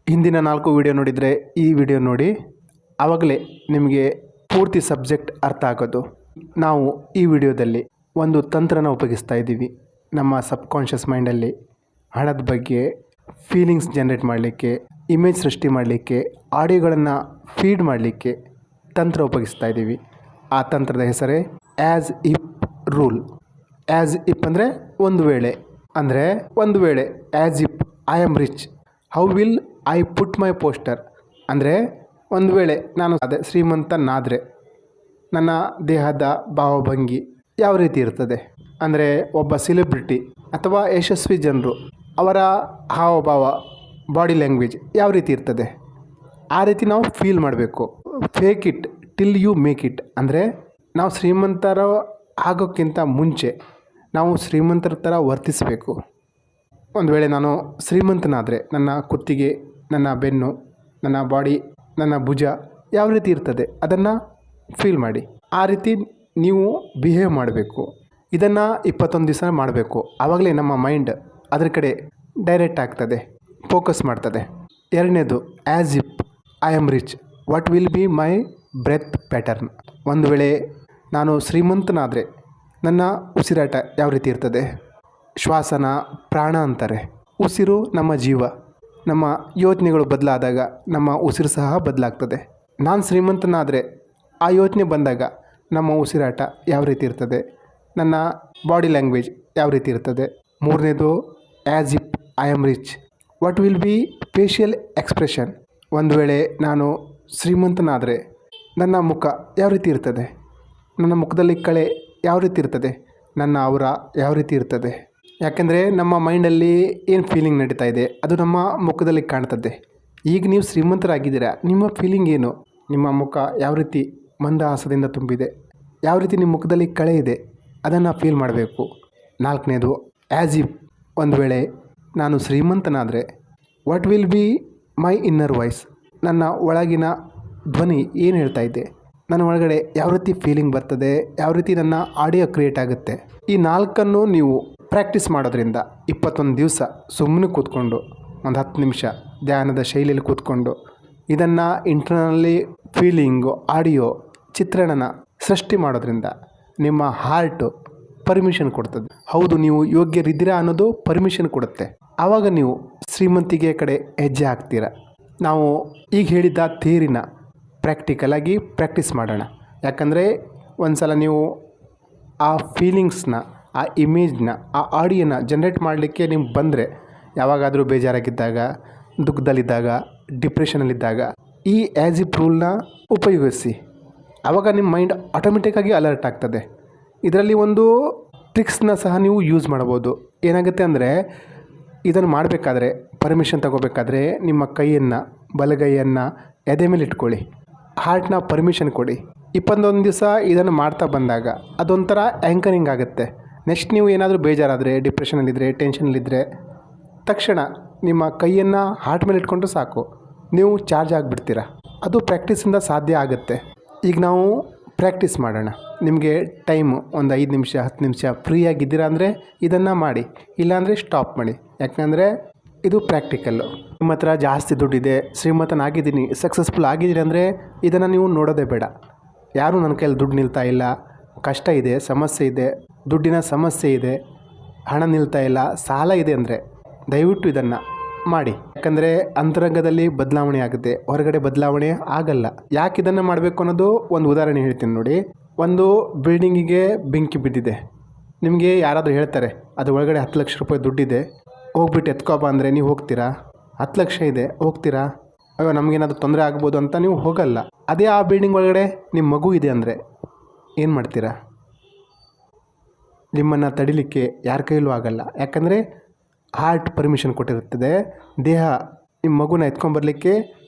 ಹಿಂದಿನ 4 ವಿಡಿಯೋ ನೋಡಿದರೆ ಈ ವಿಡಿಯೋ ನೋಡಿ, ಆವಾಗಲೇ ನಿಮಗೆ ಪೂರ್ತಿ ಸಬ್ಜೆಕ್ಟ್ ಅರ್ಥ ಆಗೋದು. ನಾವು ಈ ವಿಡಿಯೋದಲ್ಲಿ ಒಂದು ತಂತ್ರನ ಉಪಯೋಗಿಸ್ತಾ ಇದ್ದೀವಿ. ನಮ್ಮ ಸಬ್ಕಾನ್ಷಿಯಸ್ ಮೈಂಡಲ್ಲಿ ಹಣದ ಬಗ್ಗೆ ಫೀಲಿಂಗ್ಸ್ ಜನರೇಟ್ ಮಾಡಲಿಕ್ಕೆ, ಇಮೇಜ್ ಸೃಷ್ಟಿ ಮಾಡಲಿಕ್ಕೆ, ಆಡಿಯೋಗಳನ್ನು ಫೀಡ್ ಮಾಡಲಿಕ್ಕೆ ತಂತ್ರ ಉಪಯೋಗಿಸ್ತಾ ಇದ್ದೀವಿ. ಆ ತಂತ್ರದ ಹೆಸರೇ as if rule. As if ಅಂದರೆ ಒಂದು ವೇಳೆ, ಅಂದರೆ ಒಂದು ವೇಳೆ as if I am rich how will I put my poster. ಅಂದರೆ ಒಂದು ವೇಳೆ ನಾನು ಅದೇ ಶ್ರೀಮಂತನಾದರೆ ನನ್ನ ದೇಹದ ಭಾವಭಂಗಿ ಯಾವ ರೀತಿ ಇರ್ತದೆ. ಅಂದರೆ ಒಬ್ಬ ಸೆಲೆಬ್ರಿಟಿ ಅಥವಾ ಯಶಸ್ವಿ ಜನರು ಅವರ ಹಾವಭಾವ, ಬಾಡಿ ಲ್ಯಾಂಗ್ವೇಜ್ ಯಾವ ರೀತಿ ಇರ್ತದೆ, ಆ ರೀತಿ ನಾವು ಫೀಲ್ ಮಾಡಬೇಕು. Fake it till you make it. ಅಂದರೆ ನಾವು ಶ್ರೀಮಂತರ ಆಗೋಕ್ಕಿಂತ ಮುಂಚೆ ನಾವು ಶ್ರೀಮಂತರ ಥರ ವರ್ತಿಸಬೇಕು. ಒಂದು ವೇಳೆ ನಾನು ಶ್ರೀಮಂತನಾದರೆ ನನ್ನ ಕುತ್ತಿಗೆ, ನನ್ನ ಬೆನ್ನು, ನನ್ನ ಬಾಡಿ, ನನ್ನ ಭುಜ ಯಾವ ರೀತಿ ಇರ್ತದೆ ಅದನ್ನು ಫೀಲ್ ಮಾಡಿ. ಆ ರೀತಿ ನೀವು ಬಿಹೇವ್ ಮಾಡಬೇಕು. ಇದನ್ನು 21 ದಿವಸ ಮಾಡಬೇಕು. ಆವಾಗಲೇ ನಮ್ಮ ಮೈಂಡ್ ಅದರ ಕಡೆ ಡೈರೆಕ್ಟ್ ಆಗ್ತದೆ, ಫೋಕಸ್ ಮಾಡ್ತದೆ. ಎರಡನೇದು as if I am rich what will be my breath pattern. ಒಂದು ವೇಳೆ ನಾನು ಶ್ರೀಮಂತನಾದರೆ ನನ್ನ ಉಸಿರಾಟ ಯಾವ ರೀತಿ ಇರ್ತದೆ. ಶ್ವಾಸನ ಪ್ರಾಣ ಅಂತಾರೆ. ಉಸಿರು ನಮ್ಮ ಜೀವ. ನಮ್ಮ ಯೋಚನೆಗಳು ಬದಲಾದಾಗ ನಮ್ಮ ಉಸಿರು ಸಹ ಬದಲಾಗ್ತದೆ. ನಾನು ಶ್ರೀಮಂತನಾದರೆ ಆ ಯೋಚನೆ ಬಂದಾಗ ನಮ್ಮ ಉಸಿರಾಟ ಯಾವ ರೀತಿ ಇರ್ತದೆ, ನನ್ನ ಬಾಡಿ ಲ್ಯಾಂಗ್ವೇಜ್ ಯಾವ ರೀತಿ ಇರ್ತದೆ. ಮೂರನೇದು as if I am rich what will B facial expression. ಒಂದು ವೇಳೆ ನಾನು ಶ್ರೀಮಂತನಾದರೆ ನನ್ನ ಮುಖ ಯಾವ ರೀತಿ ಇರ್ತದೆ, ನನ್ನ ಮುಖದಲ್ಲಿ ಕಳೆ ಯಾವ ರೀತಿ ಇರ್ತದೆ, ನನ್ನ ಔರ ಯಾವ ರೀತಿ ಇರ್ತದೆ. ಯಾಕೆಂದರೆ ನಮ್ಮ ಮೈಂಡಲ್ಲಿ ಏನು ಫೀಲಿಂಗ್ ನಡೀತಾ ಇದೆ ಅದು ನಮ್ಮ ಮುಖದಲ್ಲಿ ಕಾಣ್ತದೆ. ಈಗ ನೀವು ಶ್ರೀಮಂತರಾಗಿದ್ದೀರಾ, ನಿಮ್ಮ ಫೀಲಿಂಗ್ ಏನು, ನಿಮ್ಮ ಮುಖ ಯಾವ ರೀತಿ ಮಂದಹಾಸದಿಂದ ತುಂಬಿದೆ, ಯಾವ ರೀತಿ ನಿಮ್ಮ ಮುಖದಲ್ಲಿ ಕಳೆ ಇದೆ, ಅದನ್ನು ಫೀಲ್ ಮಾಡಬೇಕು. ನಾಲ್ಕನೇದು ಆ್ಯಸ್ ಇಫ್ ಒಂದು ವೇಳೆ ನಾನು ಶ್ರೀಮಂತನಾದರೆ what will be my inner voice. ನನ್ನ ಒಳಗಿನ ಧ್ವನಿ ಏನು ಹೇಳ್ತಾ ಇದೆ, ನನ್ನ ಒಳಗಡೆ ಯಾವ ರೀತಿ ಫೀಲಿಂಗ್ ಬರ್ತದೆ, ಯಾವ ರೀತಿ ನನ್ನ ಆಡಿಯೋ ಕ್ರಿಯೇಟ್ ಆಗುತ್ತೆ. ಈ 4 ನೀವು ಪ್ರಾಕ್ಟೀಸ್ ಮಾಡೋದ್ರಿಂದ 21 ದಿವಸ ಸುಮ್ಮನೆ ಕೂತ್ಕೊಂಡು ಒಂದು 10 ನಿಮಿಷ ಧ್ಯಾನದ ಶೈಲಿಯಲ್ಲಿ ಕೂತ್ಕೊಂಡು ಇದನ್ನು ಇಂಟರ್ನಲ್ಲಿ ಫೀಲಿಂಗು, ಆಡಿಯೋ, ಚಿತ್ರಣನ ಸೃಷ್ಟಿ ಮಾಡೋದ್ರಿಂದ ನಿಮ್ಮ ಹಾರ್ಟು ಪರ್ಮಿಷನ್ ಕೊಡ್ತದೆ. ಹೌದು, ನೀವು ಯೋಗ್ಯರಿದ್ದೀರಾ ಅನ್ನೋದು ಪರ್ಮಿಷನ್ ಕೊಡುತ್ತೆ. ಆವಾಗ ನೀವು ಶ್ರೀಮಂತಿಗೆ ಕಡೆ ಹೆಜ್ಜೆ ಹಾಕ್ತೀರ. ನಾವು ಈಗ ಹೇಳಿದ್ದ ಥಿಯರಿನ ಪ್ರಾಕ್ಟಿಕಲಾಗಿ ಪ್ರಾಕ್ಟೀಸ್ ಮಾಡೋಣ. ಯಾಕಂದರೆ ಒಂದು ಸಲ ನೀವು ಆ ಫೀಲಿಂಗ್ಸ್ನ, ಆ ಇಮೇಜ್ನ, ಆ ಆಡಿಯೋನ ಜನ್ರೇಟ್ ಮಾಡಲಿಕ್ಕೆ ನೀವು ಬಂದರೆ, ಯಾವಾಗಾದರೂ ಬೇಜಾರಾಗಿದ್ದಾಗ, ದುಃಖದಲ್ಲಿದ್ದಾಗ, ಡಿಪ್ರೆಷನಲ್ಲಿದ್ದಾಗ ಈ ಆ್ಯಸ್ ಇಫ್ ರೂಲ್ನ ಉಪಯೋಗಿಸಿ. ಆವಾಗ ನಿಮ್ಮ ಮೈಂಡ್ ಆಟೋಮೆಟಿಕ್ಕಾಗಿ ಅಲರ್ಟ್ ಆಗ್ತದೆ. ಇದರಲ್ಲಿ ಒಂದು ಟ್ರಿಕ್ಸ್ನ ಸಹ ನೀವು ಯೂಸ್ ಮಾಡ್ಬೋದು. ಏನಾಗುತ್ತೆ ಅಂದರೆ, ಇದನ್ನು ಮಾಡಬೇಕಾದ್ರೆ, ಪರ್ಮಿಷನ್ ತಗೋಬೇಕಾದ್ರೆ ನಿಮ್ಮ ಕೈಯನ್ನು, ಬಲಗೈಯನ್ನು ಎದೆ ಮೇಲೆ ಇಟ್ಕೊಳ್ಳಿ. ಹಾರ್ಟ್ನ ಪರ್ಮಿಷನ್ ಕೊಡಿ. 21 ದಿವಸ ಇದನ್ನು ಮಾಡ್ತಾ ಬಂದಾಗ ಅದೊಂಥರ ಆ್ಯಂಕರಿಂಗ್ ಆಗುತ್ತೆ. ನೆಕ್ಸ್ಟ್ ನೀವು ಏನಾದರೂ ಬೇಜಾರಾದರೆ, ಡಿಪ್ರೆಷನಲ್ಲಿದ್ದರೆ, ಟೆನ್ಷನಲ್ಲಿದ್ದರೆ ತಕ್ಷಣ ನಿಮ್ಮ ಕೈಯನ್ನು ಹಾರ್ಟ್ ಮೇಲೆ ಇಟ್ಕೊಂಡ್ರೆ ಸಾಕು, ನೀವು ಚಾರ್ಜ್ ಆಗಿಬಿಡ್ತೀರ. ಅದು ಪ್ರಾಕ್ಟೀಸಿಂದ ಸಾಧ್ಯ ಆಗುತ್ತೆ. ಈಗ ನಾವು ಪ್ರಾಕ್ಟೀಸ್ ಮಾಡೋಣ. ನಿಮಗೆ ಟೈಮು ಒಂದು 5 ನಿಮಿಷ 10 ನಿಮಿಷ ಫ್ರೀ ಆಗಿದ್ದೀರಾ ಅಂದರೆ ಇದನ್ನು ಮಾಡಿ, ಇಲ್ಲಾಂದರೆ ಸ್ಟಾಪ್ ಮಾಡಿ. ಯಾಕಂದರೆ ಇದು ಪ್ರಾಕ್ಟಿಕಲ್ಲು. ನಿಮ್ಮ ಹತ್ರ ಜಾಸ್ತಿ ದುಡ್ಡಿದೆ, ಶ್ರೀಮಂತನಾಗಿದ್ದೀನಿ, ಸಕ್ಸಸ್ಫುಲ್ ಆಗಿದ್ದೀರಿ ಅಂದರೆ ಇದನ್ನು ನೀವು ನೋಡೋದೇ ಬೇಡ. ಯಾರೂ ನನ್ನ ಕೈಯಲ್ಲಿ ದುಡ್ಡು ನಿಲ್ತಾ ಇಲ್ಲ, ಕಷ್ಟ ಇದೆ, ಸಮಸ್ಯೆ ಇದೆ, ದುಡ್ಡಿನ ಸಮಸ್ಯೆ ಇದೆ, ಹಣ ನಿಲ್ತಾ ಇಲ್ಲ, ಸಾಲ ಇದೆ ಅಂದರೆ ದಯವಿಟ್ಟು ಇದನ್ನು ಮಾಡಿ. ಯಾಕಂದರೆ ಅಂತರಂಗದಲ್ಲಿ ಬದಲಾವಣೆ ಆಗುತ್ತೆ, ಹೊರಗಡೆ ಬದಲಾವಣೆ ಆಗಲ್ಲ. ಯಾಕೆ ಇದನ್ನು ಮಾಡಬೇಕು ಅನ್ನೋದು ಒಂದು ಉದಾಹರಣೆ ಹೇಳ್ತೀನಿ ನೋಡಿ. ಒಂದು ಬಿಲ್ಡಿಂಗಿಗೆ ಬೆಂಕಿ ಬಿದ್ದಿದೆ. ನಿಮಗೆ ಯಾರಾದರೂ ಹೇಳ್ತಾರೆ ಅದು ಒಳಗಡೆ 10 ಲಕ್ಷ ರೂಪಾಯಿ ದುಡ್ಡಿದೆ, ಹೋಗ್ಬಿಟ್ಟು ಎತ್ಕೊಬಾ ಅಂದರೆ ನೀವು ಹೋಗ್ತೀರಾ? 10 ಲಕ್ಷ ಇದೆ, ಹೋಗ್ತೀರಾ? ಅಯ್ಯೋ ನಮಗೇನಾದರೂ ತೊಂದರೆ ಆಗ್ಬೋದು ಅಂತ ನೀವು ಹೋಗಲ್ಲ. ಅದೇ ಆ ಬಿಲ್ಡಿಂಗ್ ಒಳಗಡೆ ನಿಮ್ಮ ಮಗು ಇದೆ ಅಂದರೆ ಏನು ಮಾಡ್ತೀರಾ? ನಿಮ್ಮನ್ನು ತಡಿಲಿಕ್ಕೆ ಯಾರ ಕೈಲೂ ಆಗಲ್ಲ. ಯಾಕಂದರೆ ಹಾರ್ಟ್ ಪರ್ಮಿಷನ್ ಕೊಟ್ಟಿರುತ್ತದೆ. ದೇಹ ನಿಮ್ಮ ಮಗುನ ಎತ್ಕೊಂಬರ್ಲಿಕ್ಕೆ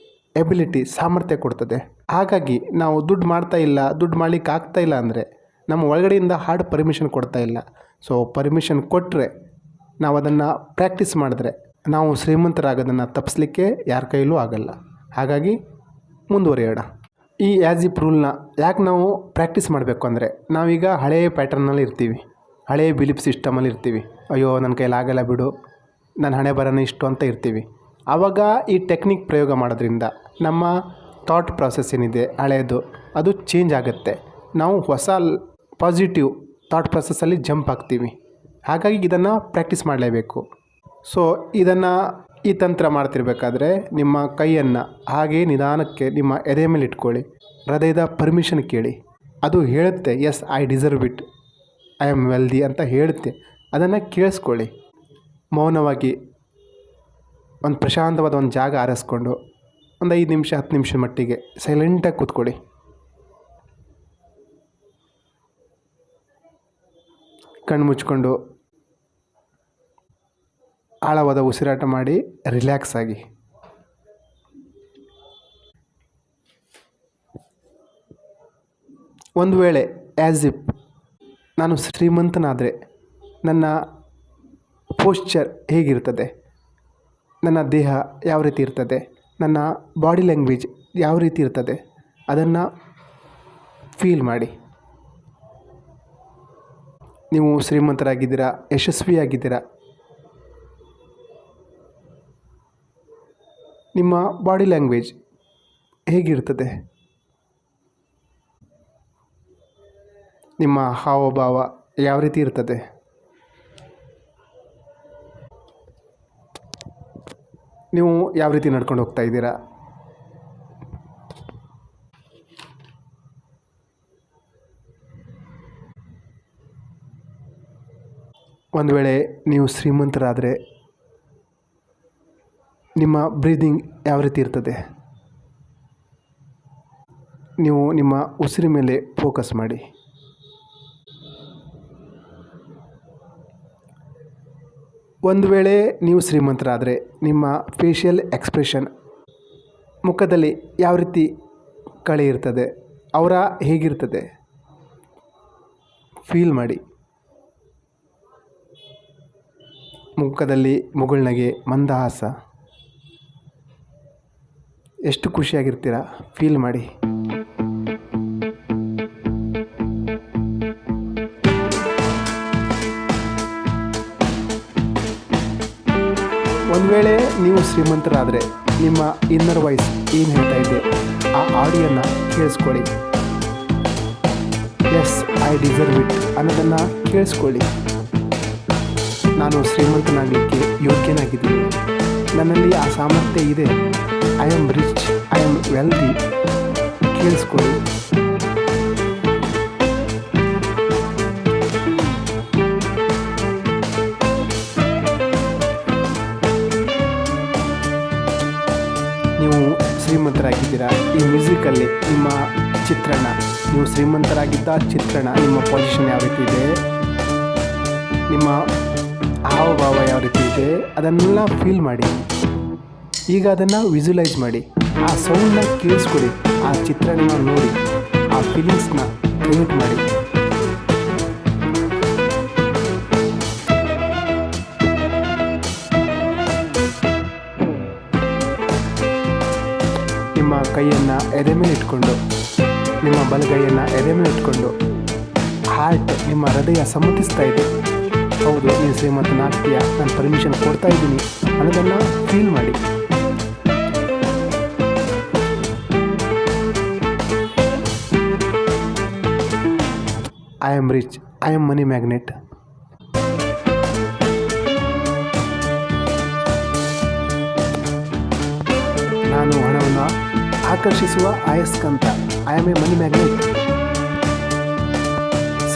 ಎಬಿಲಿಟಿ, ಸಾಮರ್ಥ್ಯ ಕೊಡ್ತದೆ. ಹಾಗಾಗಿ ನಾವು ದುಡ್ಡು ಮಾಡ್ತಾ ಇಲ್ಲ, ದುಡ್ಡು ಮಾಡಲಿಕ್ಕೆ ಆಗ್ತಾ ಇಲ್ಲ ಅಂದರೆ ನಮ್ಮ ಒಳಗಡೆಯಿಂದ ಹಾರ್ಟ್ ಪರ್ಮಿಷನ್ ಕೊಡ್ತಾ ಇಲ್ಲ. ಸೊ ಪರ್ಮಿಷನ್ ಕೊಟ್ಟರೆ ನಾವು ಅದನ್ನು ಪ್ರಾಕ್ಟೀಸ್ ಮಾಡಿದ್ರೆ ನಾವು ಶ್ರೀಮಂತರಾಗೋದನ್ನು ತಪ್ಪಿಸ್ಲಿಕ್ಕೆ ಯಾರ ಕೈಲೂ ಆಗಲ್ಲ. ಹಾಗಾಗಿ ಮುಂದುವರಿಯೋಣ. ಈ ಆ್ಯಸ್ ಇಫ್ ರೂಲ್ನ ಯಾಕೆ ನಾವು ಪ್ರಾಕ್ಟೀಸ್ ಮಾಡಬೇಕು ಅಂದರೆ, ನಾವೀಗ ಹಳೆಯ ಪ್ಯಾಟರ್ನಲ್ಲಿ ಇರ್ತೀವಿ, ಹಳೆಯ ಬಿಲೀಫ್ ಸಿಸ್ಟಮಲ್ಲಿ ಇರ್ತೀವಿ. ಅಯ್ಯೋ ನನ್ನ ಕೈಲಾಗಲ್ಲ ಬಿಡು, ನನ್ನ ಹಣೆ ಬರೋಣ ಇಷ್ಟು ಅಂತ ಇರ್ತೀವಿ. ಆವಾಗ ಈ ಟೆಕ್ನಿಕ್ ಪ್ರಯೋಗ ಮಾಡೋದ್ರಿಂದ ನಮ್ಮ ಥಾಟ್ ಪ್ರಾಸೆಸ್ ಏನಿದೆ ಹಳೆಯದು ಅದು ಚೇಂಜ್ ಆಗುತ್ತೆ. ನಾವು ಹೊಸ ಪಾಸಿಟಿವ್ ಥಾಟ್ ಪ್ರಾಸೆಸ್ಸಲ್ಲಿ ಜಂಪ್ ಆಗ್ತೀವಿ. ಹಾಗಾಗಿ ಇದನ್ನು ಪ್ರಾಕ್ಟೀಸ್ ಮಾಡಲೇಬೇಕು. ಸೊ ಈ ತಂತ್ರ ಮಾಡ್ತಿರ್ಬೇಕಾದ್ರೆ ನಿಮ್ಮ ಕೈಯನ್ನು ಹಾಗೇ ನಿಧಾನಕ್ಕೆ ನಿಮ್ಮ ಎದೆ ಮೇಲೆ ಇಟ್ಕೊಳ್ಳಿ. ಹೃದಯದ ಪರ್ಮಿಷನ್ ಕೇಳಿ. ಅದು ಹೇಳುತ್ತೆ yes I deserve it, I am wealthy ಅಂತ ಹೇಳುತ್ತೆ. ಅದನ್ನು ಕೇಳಿಸ್ಕೊಳ್ಳಿ. ಮೌನವಾಗಿ ಒಂದು ಪ್ರಶಾಂತವಾದ ಒಂದು ಜಾಗ ಆರಿಸ್ಕೊಂಡು ಒಂದು 5 ನಿಮಿಷ 10 ನಿಮಿಷದ ಮಟ್ಟಿಗೆ ಸೈಲೆಂಟಾಗಿ ಕೂತ್ಕೊಳ್ಳಿ. ಕಣ್ಣು ಮುಚ್ಕೊಂಡು ಆಳವಾದ ಉಸಿರಾಟ ಮಾಡಿ ರಿಲ್ಯಾಕ್ಸ್ ಆಗಿ. ಒಂದು ವೇಳೆ ಆ್ಯಸ್ ಇಫ್ ನಾನು ಶ್ರೀಮಂತನಾದರೆ ನನ್ನ ಪೋಶ್ಚರ್ ಹೇಗಿರ್ತದೆ, ನನ್ನ ದೇಹ ಯಾವ ರೀತಿ ಇರ್ತದೆ, ನನ್ನ ಬಾಡಿ ಲ್ಯಾಂಗ್ವೇಜ್ ಯಾವ ರೀತಿ ಇರ್ತದೆ, ಅದನ್ನು ಫೀಲ್ ಮಾಡಿ. ನೀವು ಶ್ರೀಮಂತರಾಗಿದ್ದೀರಾ, ಯಶಸ್ವಿಯಾಗಿದ್ದೀರಾ, ನಿಮ್ಮ ಬಾಡಿ ಲ್ಯಾಂಗ್ವೇಜ್ ಹೇಗಿರ್ತದೆ, ನಿಮ್ಮ ಹಾವಭಾವ ಯಾವ ರೀತಿ ಇರ್ತದೆ, ನೀವು ಯಾವ ರೀತಿ ನಡ್ಕೊಂಡು ಹೋಗ್ತಾ ಇದ್ದೀರಾ. ಒಂದು ವೇಳೆ ನೀವು ಶ್ರೀಮಂತರಾದರೆ ನಿಮ್ಮ ಬ್ರೀದಿಂಗ್ ಯಾವ ರೀತಿ ಇರ್ತದೆ, ನೀವು ನಿಮ್ಮ ಉಸಿರು ಮೇಲೆ ಫೋಕಸ್ ಮಾಡಿ. ಒಂದು ವೇಳೆ ನೀವು ಶ್ರೀಮಂತರಾದರೆ ನಿಮ್ಮ ಫೇಶಿಯಲ್ ಎಕ್ಸ್ಪ್ರೆಷನ್, ಮುಖದಲ್ಲಿ ಯಾವ ರೀತಿ ಕಳೆ ಇರ್ತದೆ, ಅವರ ಹೇಗಿರ್ತದೆ ಫೀಲ್ ಮಾಡಿ. ಮುಖದಲ್ಲಿ ಮುಗುಳ್ನಗೆ, ಮಂದಹಾಸ, ಎಷ್ಟು ಖುಷಿಯಾಗಿರ್ತೀರ ಫೀಲ್ ಮಾಡಿ. ಒಂದು ವೇಳೆ ನೀವು ಶ್ರೀಮಂತರಾದರೆ ನಿಮ್ಮ ಇನ್ನರ್ ವಾಯ್ಸ್ ಏನು ಹೇಳ್ತಾ ಇದೆ ಆ ಆಡಿಯೋನ ಕೇಳಿಸ್ಕೊಳ್ಳಿ. ಎಸ್ ಐ ಡಿಸರ್ವ್ ಇಟ್ ಅನ್ನೋದನ್ನು ಕೇಳಿಸ್ಕೊಳ್ಳಿ. ನಾನು ಶ್ರೀಮಂತನಾಗಲಿಕ್ಕೆ ಯೋಗ್ಯನಾಗಿದ್ದೀನಿ, ನನ್ನಲ್ಲಿ ಆ ಸಾಮರ್ಥ್ಯ ಇದೆ, I am rich, I am wealthy ಕೇಳಿಸ್ಕೊಳ್ಳಿ. ನೀವು ಶ್ರೀಮಂತರಾಗಿದ್ದೀರಾ, ಈ ಮ್ಯೂಸಿಕಲ್ಲಿ ನಿಮ್ಮ ಚಿತ್ರಣ, ನೀವು ಶ್ರೀಮಂತರಾಗಿದ್ದ ಚಿತ್ರಣ, ನಿಮ್ಮ ಪೊಸಿಷನ್ ಯಾವ ರೀತಿ ಇದೆ, ನಿಮ್ಮ ಹಾವಭಾವ ಯಾವ ರೀತಿ ಇದೆ ಅದನ್ನೆಲ್ಲ ಫೀಲ್ ಮಾಡಿ. ಈಗ ಅದನ್ನು ವಿಜುವಲೈಸ್ ಮಾಡಿ, ಆ ಸೌಂಡನ್ನ ಕೇಳಿಸ್ಕೊಳ್ಳಿ, ಆ ಚಿತ್ರಣನ ನೋಡಿ, ಆ ಫೀಲಿಂಗ್ಸ್ನ ಕ್ರಿಯೇಟ್ ಮಾಡಿ. ನಿಮ್ಮ ಕೈಯನ್ನು ಎದೆ ಮೇಲೆ ಇಟ್ಕೊಂಡು, ನಿಮ್ಮ ಬಲಗೈಯನ್ನು ಎದೆ ಮೇಲೆ ಇಟ್ಕೊಂಡು, ಹಾರ್ಟ್, ನಿಮ್ಮ ಹೃದಯ ಸಮ್ಮತಿಸ್ತಾ ಇದೆ, ಹೌದು ನೀನು ಶ್ರೀಮಂತನಾಗ್ತೀಯಾ, ನಾನು ಪರ್ಮಿಷನ್ ಕೊಡ್ತಾ ಇದ್ದೀನಿ ಅನ್ನೋದನ್ನು ಫೀಲ್ ಮಾಡಿ. I am rich, I am money magnet. ನಾನು ಹಣವನ್ನು ಆಕರ್ಷಿಸುವ ಅಯಸ್ಕಾಂತ, I am a money magnet.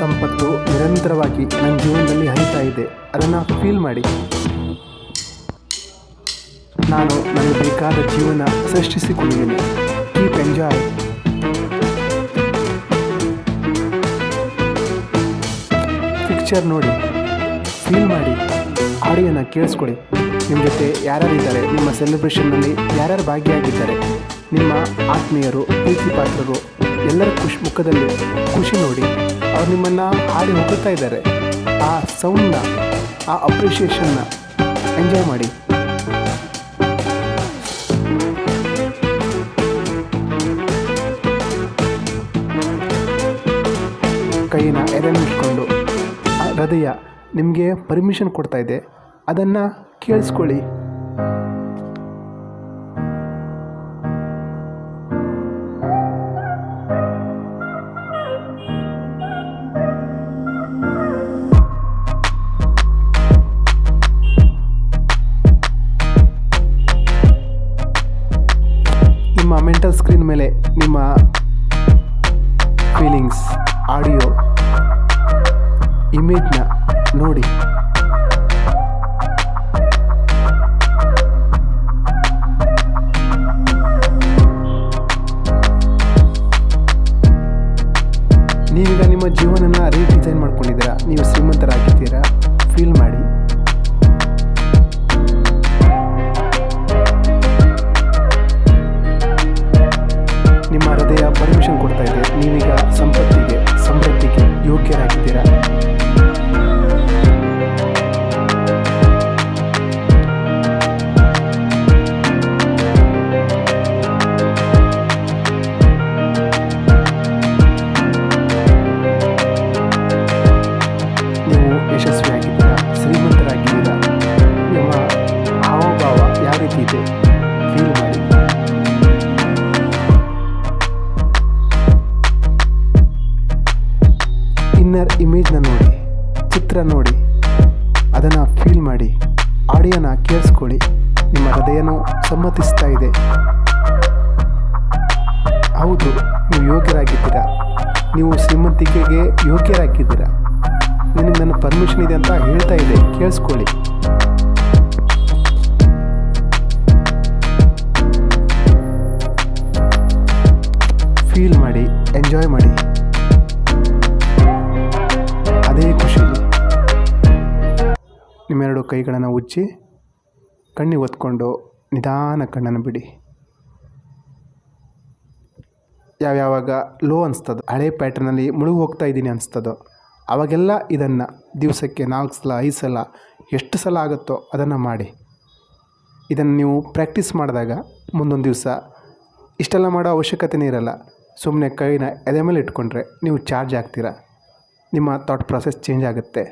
ಸಂಪತ್ತು ನಿರಂತರವಾಗಿ ನನ್ನ ಜೀವನದಲ್ಲಿ ಹರಿತಾ ಇದೆ, ಅದನ್ನು ಫೀಲ್ ಮಾಡಿ. ನಾನು ನನಗೆ ಬೇಕಾದ ಜೀವನ ಸೃಷ್ಟಿಸಿಕೊಂಡಿದ್ದೀನಿ, ಕೀಪ್ ಎಂಜಾಯ್. ಪಿಕ್ಚರ್ ನೋಡಿ, ಫೀಲ್ ಮಾಡಿ, ಆಡಿಯೋನ ಕೇಳಿಸ್ಕೊಳ್ಳಿ. ನಿಮ್ಮ ಜೊತೆ ಯಾರ್ಯಾರಿದ್ದಾರೆ, ನಿಮ್ಮ ಸೆಲೆಬ್ರೇಷನ್ನಲ್ಲಿ ಯಾರ್ಯಾರು ಭಾಗಿಯಾಗಿದ್ದಾರೆ, ನಿಮ್ಮ ಆತ್ಮೀಯರು, ಪ್ರೀತಿ ಪಾತ್ರರು, ಎಲ್ಲರ ಮುಖದಲ್ಲಿ ಖುಷಿ ನೋಡಿ. ಅವ್ರು ನಿಮ್ಮನ್ನು ಹಾಡಿ ಹೋಗುತ್ತಾ ಇದ್ದಾರೆ. ಆ ಸೌಂಡ್ನ, ಆ ಅಪ್ರಿಷಿಯೇಷನ್ನ ಎಂಜಾಯ್ ಮಾಡಿ. ಕೈನ ಎದೆಯನ್ನು ಇಟ್ಕೊಂಡು, ಆ ಹೃದಯ ನಿಮಗೆ ಪರ್ಮಿಷನ್ ಕೊಡ್ತಾ ಇದೆ, ಅದನ್ನು ಕೇಳಿಸ್ಕೊಳ್ಳಿ. ನಿಮ್ಮ ಮೆಂಟಲ್ ಸ್ಕ್ರೀನ್ ಮೇಲೆ ನಿಮ್ಮ ಫೀಲಿಂಗ್ಸ್, ಆಡಿಯೋ, ಇಮೇಜ್ನ ನೋಡಿ. ನೀವೀಗ ನಿಮ್ಮ ಜೀವನನ ರೀಡಿಸೈನ್ ಮಾಡ್ಕೊಂಡಿದ್ದೀರಾ, ನೀವು ಶ್ರೀಮಂತರಾಗಿದ್ದೀರಾ, ಫೀಲ್ ಮಾಡಿ. ನಿಮ್ಮ ಹೃದಯ ಪರ್ಮಿಷನ್ ಕೊಡ್ತಾ ಇದೆ, ನೀವೀಗ ಸಂಪತ್ತಿಗೆ, ಸಮೃದ್ಧಿಗೆ ಯೋಗ್ಯರಾಗಿದ್ದೀರಾ. ನೀವು ಯಶಸ್ವಿಯಾಗಿದ್ದೀರಾ, ಶ್ರೀಮಂತರಾಗಿದ್ದೀರಾ. ನಿಮ್ಮ ಹಾವಭಾವ ಯಾವ ರೀತಿ ಇದೆ ಫೀಲ್ ಮಾಡಿ. ಇನ್ನರ್ ಇಮೇಜ್ನ ನೋಡಿ, ಚಿತ್ರ ನೋಡಿ, ಅದನ್ನು ಫೀಲ್ ಮಾಡಿ. ಆಡಿಯೋನ ಕೇಳಿಸ್ಕೊಳ್ಳಿ. ನಿಮ್ಮ ಹೃದಯನೂ ಸಮ್ಮತಿಸ್ತಾ ಇದೆ. ಹೌದು, ನೀವು ಯೋಗ್ಯರಾಗಿದ್ದೀರಾ, ನೀವು ಶ್ರೀಮಂತಿಕೆಗೆ ಯೋಗ್ಯರಾಗಿದ್ದೀರಾ. ನಿನಗೆ ನನ್ನ ಪರ್ಮಿಷನ್ ಇದೆ ಅಂತ ಹೇಳ್ತಾ ಇದೆ, ಕೇಳಿಸ್ಕೊಳ್ಳಿ. ಫೀಲ್ ಮಾಡಿ, ಎಂಜಾಯ್ ಮಾಡಿ. ಅದೇ ಖುಷಿಲಿ ನಿಮ್ಮೆರಡು ಕೈಗಳನ್ನು ಉಜ್ಜಿ ಕಣ್ಣಿಗೆ ಒತ್ಕೊಂಡು ನಿಧಾನ ಕಣ್ಣನ್ನು ಬಿಡಿ. ಯಾವಾಗ ಲೋ ಅನಿಸ್ತದೋ, ಹಳೆ ಪ್ಯಾಟರ್ನಲ್ಲಿ ಮುಳುಗಿ ಹೋಗ್ತಾ ಇದ್ದೀನಿ ಅನಿಸ್ತದೋ, ಅವಾಗೆಲ್ಲ ಇದನ್ನು ದಿವಸಕ್ಕೆ 4 ಸಲ 5 ಸಲ ಎಷ್ಟು ಸಲ ಆಗುತ್ತೋ ಅದನ್ನು ಮಾಡಿ. ಇದನ್ನು ನೀವು ಪ್ರಾಕ್ಟೀಸ್ ಮಾಡಿದಾಗ ಮುಂದೊಂದು ದಿವಸ ಇಷ್ಟೆಲ್ಲ ಮಾಡೋ ಅವಶ್ಯಕತೆಯೇ ಇರಲ್ಲ. ಸುಮ್ಮನೆ ಕೈನ ಎದೆ ಮೇಲೆ ಇಟ್ಕೊಂಡ್ರೆ ನೀವು ಚಾರ್ಜ್ ಆಗ್ತೀರಾ. ನಿಮ್ಮ ಥಾಟ್ ಪ್ರಾಸೆಸ್ ಚೇಂಜ್ ಆಗುತ್ತೆ.